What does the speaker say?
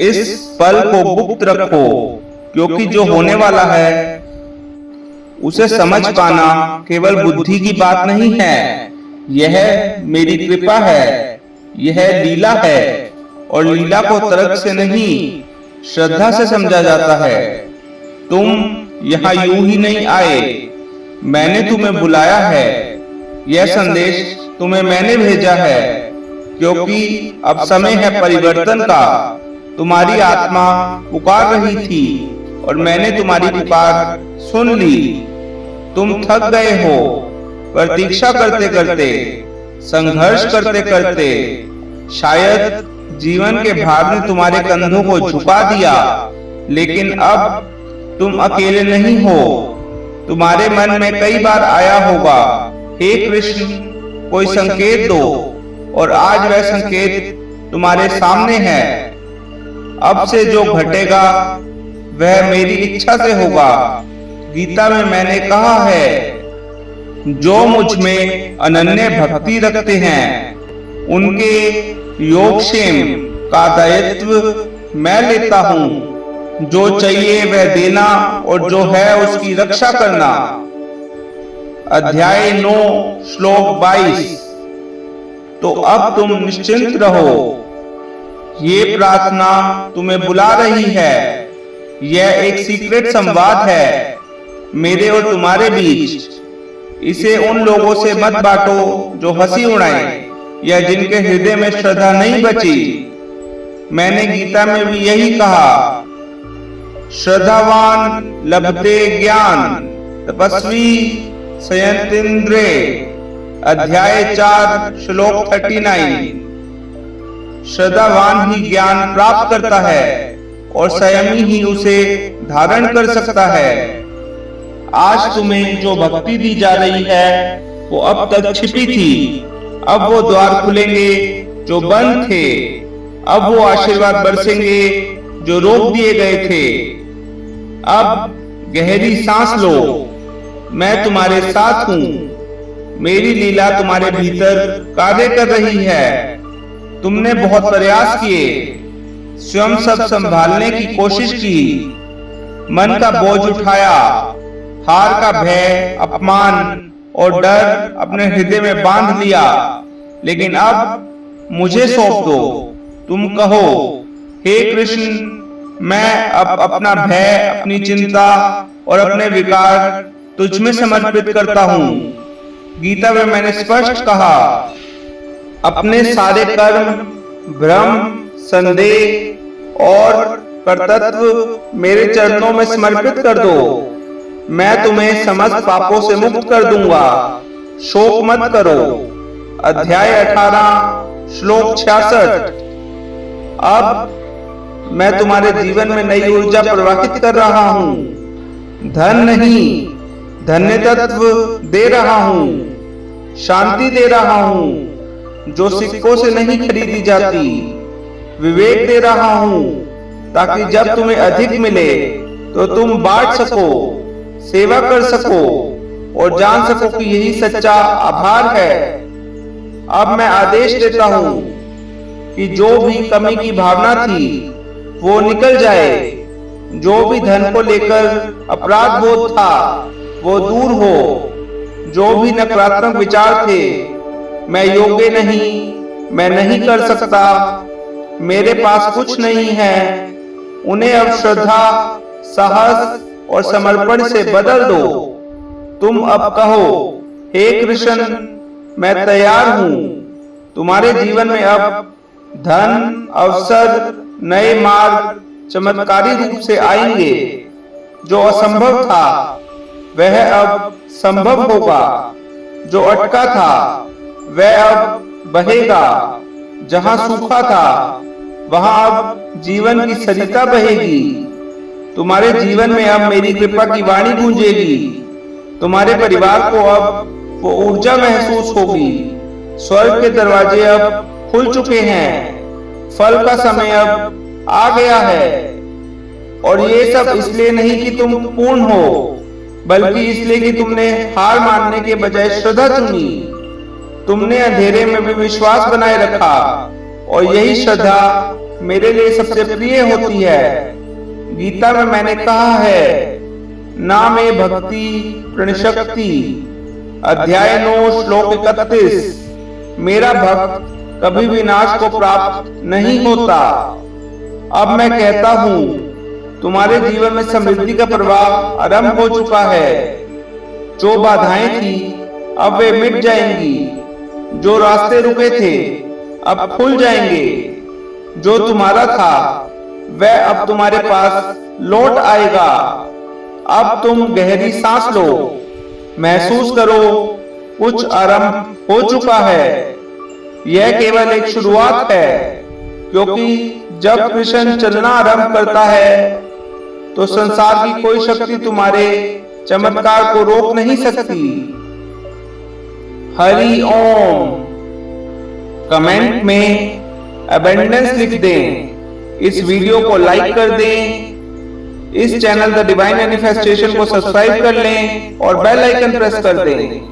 इस पल को गुप्त रखो, क्योंकि जो होने वाला है उसे समझ पाना केवल बुद्धि की बात नहीं है। यह मेरी कृपा है, यह लीला है, और लीला को तर्क से नहीं श्रद्धा से समझा जाता है। तुम यहाँ यूं ही नहीं आए, मैंने तुम्हें बुलाया है। यह संदेश तुम्हें मैंने भेजा है, क्योंकि अब समय है परिवर्तन का। तुम्हारी आत्मा पुकार रही थी और मैंने तुम्हारी पुकार सुन ली। तुम थक गए हो, प्रतीक्षा करते करते, संघर्ष करते करते। शायद जीवन के भार ने तुम्हारे कंधों को झुका दिया, लेकिन अब तुम अकेले नहीं हो। तुम्हारे मन में कई बार आया होगा, हे कृष्ण कोई संकेत दो, और आज वह संकेत तुम्हारे सामने है। अब से जो घटेगा वह मेरी इच्छा से होगा। गीता में मैंने कहा है, जो मुझ में अनन्य भक्ति रखते हैं उनके योगक्षेम का दायित्व मैं लेता हूँ। जो चाहिए वह देना और जो है उसकी रक्षा करना। अध्याय 9 श्लोक 22। तो अब तुम निश्चिंत रहो, ये प्रार्थना तुम्हें बुला रही है। यह एक सीक्रेट संवाद है मेरे और तुम्हारे बीच। इसे उन लोगों से मत बांटो जो हंसी उड़ाएं या जिनके हृदय में श्रद्धा नहीं बची। मैंने गीता में भी यही कहा, श्रद्धावान लभते ज्ञान तपस्वी संयतेन्द्रिय। अध्याय 4 श्लोक 39। श्रद्धावान ही ज्ञान प्राप्त करता है और संयमी ही उसे धारण कर सकता है। आज तुम्हें जो भक्ति दी जा रही है वो अब तक छिपी थी। अब वो द्वार खुलेंगे जो बंद थे। अब वो आशीर्वाद बरसेंगे जो रोक दिए गए थे। अब गहरी सांस लो, मैं तुम्हारे साथ हूँ। मेरी लीला तुम्हारे भीतर कार्य कर रही है। तुमने बहुत प्रयास किए, स्वयं सब संभालने की कोशिश की, मन का बोझ उठाया, हार का भय, अपमान और डर अपने हृदय में बांध लिया। लेकिन अब मुझे सौंप दो। तुम कहो, हे कृष्ण, मैं अब अपना भय, अपनी चिंता और अपने विकार तुझ में समर्पित करता हूँ। गीता में मैंने स्पष्ट कहा, अपने सारे कर्म, भ्रम, संदेह और कर्तृत्व मेरे चरणों में समर्पित कर दो। मैं तुम्हें समस्त पापों से मुक्त कर दूंगा। शोक मत करो। अध्याय 18 श्लोक 66। अब मैं तुम्हारे जीवन में नई ऊर्जा प्रवाहित कर रहा हूँ। धन नहीं, धन्य तत्व दे रहा हूँ। शांति दे रहा हूँ जो सिक्कों से नहीं खरीदी जाती। विवेक दे रहा हूँ ताकि जब तुम्हें अधिक मिले तो तुम बांट सको, सेवा कर सको और जान सको कि यही सच्चा आभार है। अब मैं आदेश देता हूँ कि जो भी कमी की भावना थी वो निकल जाए। जो भी धन को लेकर अपराध बोध था वो दूर हो। जो भी नकारात्मक विचार थे, मैं योग्य नहीं, मैं नहीं कर सकता, मेरे पास कुछ नहीं है, उन्हें अब श्रद्धा, साहस और समर्पण से बदल दो। तुम अब कहो, हे कृष्ण, मैं तैयार हूँ। तुम्हारे जीवन में अब धन, अवसर, नए मार्ग चमत्कारी रूप से आएंगे। जो असंभव था वह अब संभव होगा। जो अटका था वह अब बहेगा। जहाँ सूखा था वहाँ अब जीवन की सरिता बहेगी। तुम्हारे जीवन में अब मेरी कृपा की वाणी गूंजेगी। तुम्हारे परिवार को अब वो ऊर्जा महसूस होगी। स्वर्ग के दरवाजे अब खुल चुके हैं। फल का समय अब आ गया है। और ये सब इसलिए नहीं कि तुम पूर्ण हो, बल्कि इसलिए कि तुमने हार मानने के बजाय श्रद्धा चुनी। तुमने अंधेरे में भी विश्वास बनाए रखा और यही श्रद्धा मेरे लिए सबसे प्रिय होती है। गीता में मैंने कहा है, ना में भक्ति प्रणशक्ति, अध्याय 9 श्लोक 31, मेरा भक्त कभी विनाश को प्राप्त नहीं होता। अब मैं कहता हूँ, तुम्हारे जीवन में समृद्धि का प्रवाह आरंभ हो चुका है। जो बाधाएं थी अब वे मिट जाएंगी, जो रास्ते रुके थे अब खुल जाएंगे, जो तुम्हारा था वह अब तुम्हारे पास लौट आएगा। अब तुम गहरी सांस लो, महसूस करो कुछ आरंभ हो चुका है। यह केवल एक शुरुआत है, क्योंकि जब कृष्ण चलना आरंभ करता है तो संसार की कोई शक्ति तुम्हारे चमत्कार को रोक नहीं सकती। हरि ओम। कमेंट में अबंडेंस लिख दें। इस वीडियो को लाइक कर दें। इस चैनल द डिवाइन मैनिफेस्टेशन को सब्सक्राइब कर लें और बेल आइकन प्रेस कर दें।